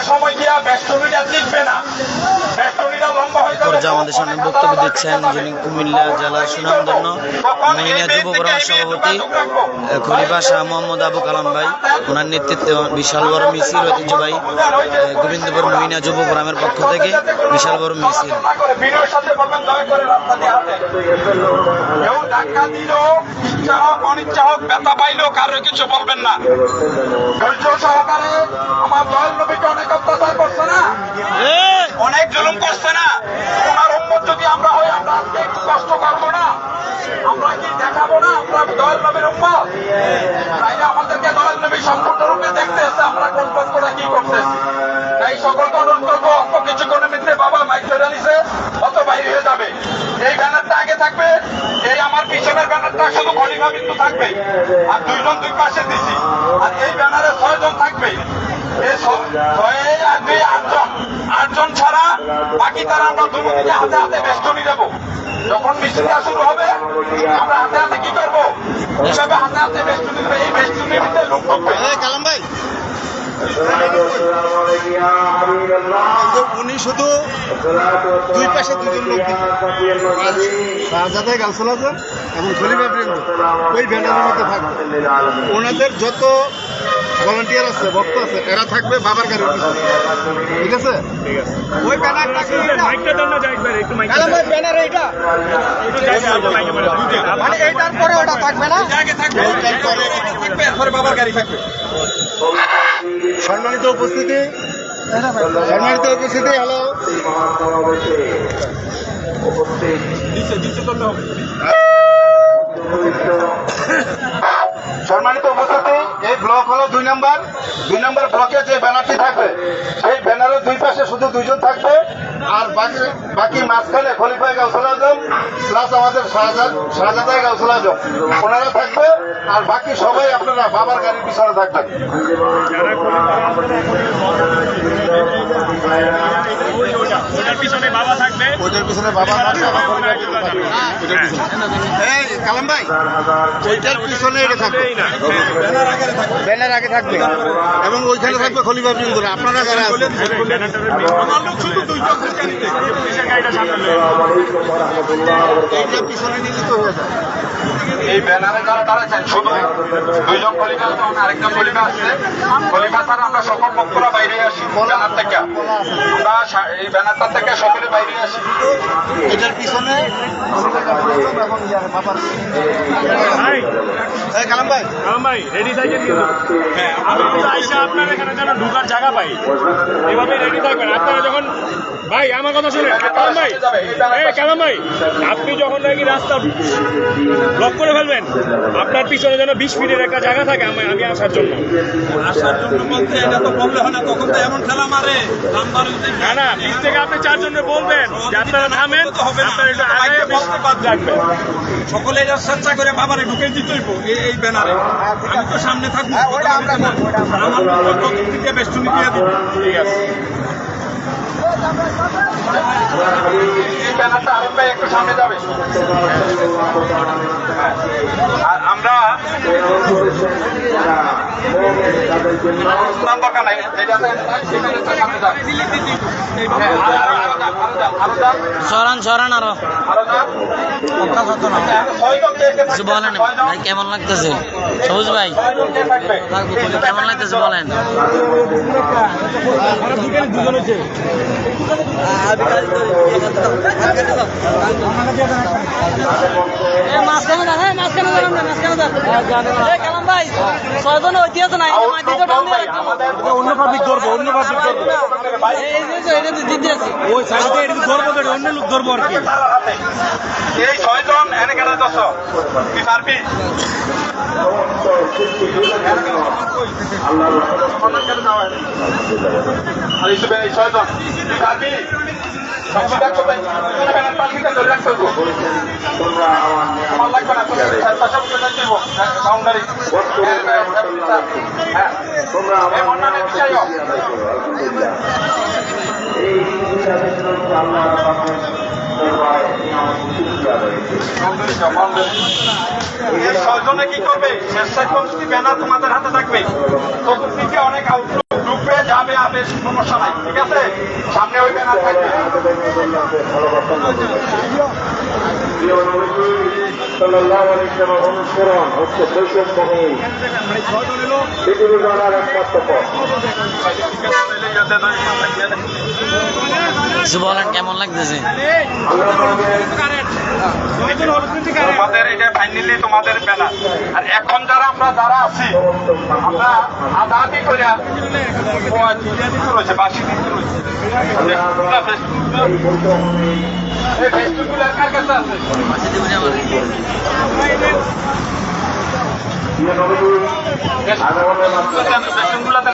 সময় গিয়া বেষ্টনীটা লিখবে না, বেষ্টনীটা লম্বা হয়ে যাবে। আমাদের সামনে বক্তব্য দিচ্ছেন যিনি কুমিল্লা জেলার সুনামধন্য মহিলা যুব ফোরামের সভাপতি খলিফা শাহ মোহাম্মদ আবু কালাম ভাই। ওনার নেতৃত্বে বিশাল বড় মিছিল, ঐতিহ্যবাহী গোবিন্দপুর মহিলা যুব ফোরামের পক্ষ থেকে বিশাল বড় মিছিল। কেউ ধাক্কা দিল, ইচ্ছা হোক অনিচ্ছা হোক, ব্যথা পাইলো, কারো কিছু বলবেন না। ধৈর্য সহকারে আমার দয়াল নবীকে অনেক অত্যাচার করছে না, অনেক জুলুম করছে না। ওনার উম্মত যদি আমরা হই, আমরা আজকে একটু কষ্ট করবো না? আমরা কি দেখাবো না আমরা দয়াল নবীর উম্মত? তাই আমাদেরকে দয়াল নবী সম্পূর্ণ রূপে দেখতে এসে আমরা কোন কষ্টটা কি করতেছি। তাই সকলকে অনুরোধ করবো, অল্প কিছুক্ষণের মধ্যে বাবা মাইক ধরে নিছে, অত বাইরে হয়ে যাবে। এই ব্যানারটা আগে থাকবে, এই আমার পিছনের ব্যানারটা শুধু খলিফা বিন্দু থাকবে, আর দুইজন দুই পাশে দিছি। আর এই ব্যানারে 6 জন থাকবে, এই 8 জন ছাড়া বাকি তারা আমরা দুদিকে হাতে হাতে বেষ্টনী দেবো। যখন মিছিলটা শুরু হবে আমরা হাতে হাতে কি করবো, এইভাবে হাতে হাতে বেষ্টনী দেবে। এই বেষ্টনীর ভিতরে লোক ঢুকবে। কালাম ভাই, উনি শুধু দুই পাশে দুজন লোক শাহজাদা গাউসুল আজম এবং খলিফা বৃন্দ ওই ব্যানারের মধ্যে থাকবে। ওনাদের যত ভলান্টিয়ার আছে, ভক্ত আছে, এরা থাকবে বাবার গাড়ির পিছনে। ঠিক আছে, ওই ব্যানারটা ব্যানার এইটা মানে এইটার পরে ওটা থাকবে না, এরপরে বাবার গাড়ি থাকবে। সম্মানিত উপস্থিতি, হ্যালো, সম্মানিত উপস্থিতি, এই ব্লক হলো 2 নম্বর ব্লকে যে ব্যানারটি থাকবে, সেই ব্যানারের দুই পাশে শুধু 2 জন থাকবে। আর বাকি মাঝখানে খলিফা গাউসুল আজম প্লাস আমাদের শাহজাদা গাউসুল আজম ওনারা থাকবে। আর বাকি সবাই আপনারা বাবার গাড়ির পিছনে থাকবেন। ওটার পিছনে বাবা থাকবে, ওইটার পিছনে বাবা থাকবে। এই কালাম ভাই, ওইটার পিছনে এটা থাকবে, ব্যানার আগে থাকবে এবং ওইখানে থাকবে খলিফা বৃন্দরা। আপনারা যারা এইটা পিছনে নিলে তো হয়ে যায়। এই ব্যানারে যারা দাঁড়াচ্ছেন শুধু 2 জন খলিফা এবং আরেকজন খলিফা আসছে। খলিফা ছাড়া আমরা সকল ভক্তরা বাইরে আসি ব্যানার থেকে। আমরা এই ব্যানারটা থেকে সকলে বাইরে আসি। এটার পিছনে কালাম ভাই রেডি থাকেন কিন্তু আমি আইসা আপনার এখানে যেন ঢুকার জায়গা পাই, এভাবে রেডি থাকবেন আপনারা। যখন ভাই আমার কথা শুনে কালাম ভাই, আপনি যখন নাকি রাস্তা ব্লক করে ফেলবেন, আপনার পিছনে যেন 20 ফিটের একটা জায়গা থাকে আমি আসার জন্য বলতে। এটা তো বললে হয় না, তখন তো এমন ঠেলা মারে না না, পিছ থেকে আপনি 4 জনে বলবেন যে আপনারা থামেন, আপনারা একটু আগে রাখবেন। সকলে এটা চেষ্টা করে বাবারে ঢুকে দিতেই এই ব্যানারে। আমি তো সামনে থাকবো, আমার বেষ্টনী দিয়ে দিব। ঠিক আছে, এই ব্যানারটা আরো একটু সামনে যাবে। আর আমরা দরকার নাই, সরান আরো কিছু বলেন ভাই, কেমন লাগতেছে সবুজ ভাই? কেমন লাগতেছে বলেন? অন্য পাবলিক ধরবো, অন্য পাবলিক ধরবো, ওই সাইডে এটা ধরবো, অন্য লোক ধরবো আর কি। এই 6 জন এনে কেন 10 তুই পারবি? এই 6 জন তুই পারবি? আমার লাগবে না, বাউন্ডারি এই 6 জনে কি করবে? স্বেচ্ছাসেবক ব্যানার তোমাদের হাতে থাকবে, চতুর্দিকে অনেক আউটলুক ঢুকবে, যাবে আবে সমস্যা নাই, ঠিক আছে? সামনে ওই ব্যানার থাকবে। অনুসরণ হচ্ছে বৈষম্যহীন পৃথিবী গণার একমাত্র পথ। কিছু বলেন, কেমন লাগতেছে? তোমাদের এটা ফাইনালি তোমাদের ব্যানার। আর এখন যারা আছি আমরা আধা আধি করে রয়েছে, বাসি দিতে রয়েছে। এই ফেসবুকগুলো কার কাছে আছে? আগামী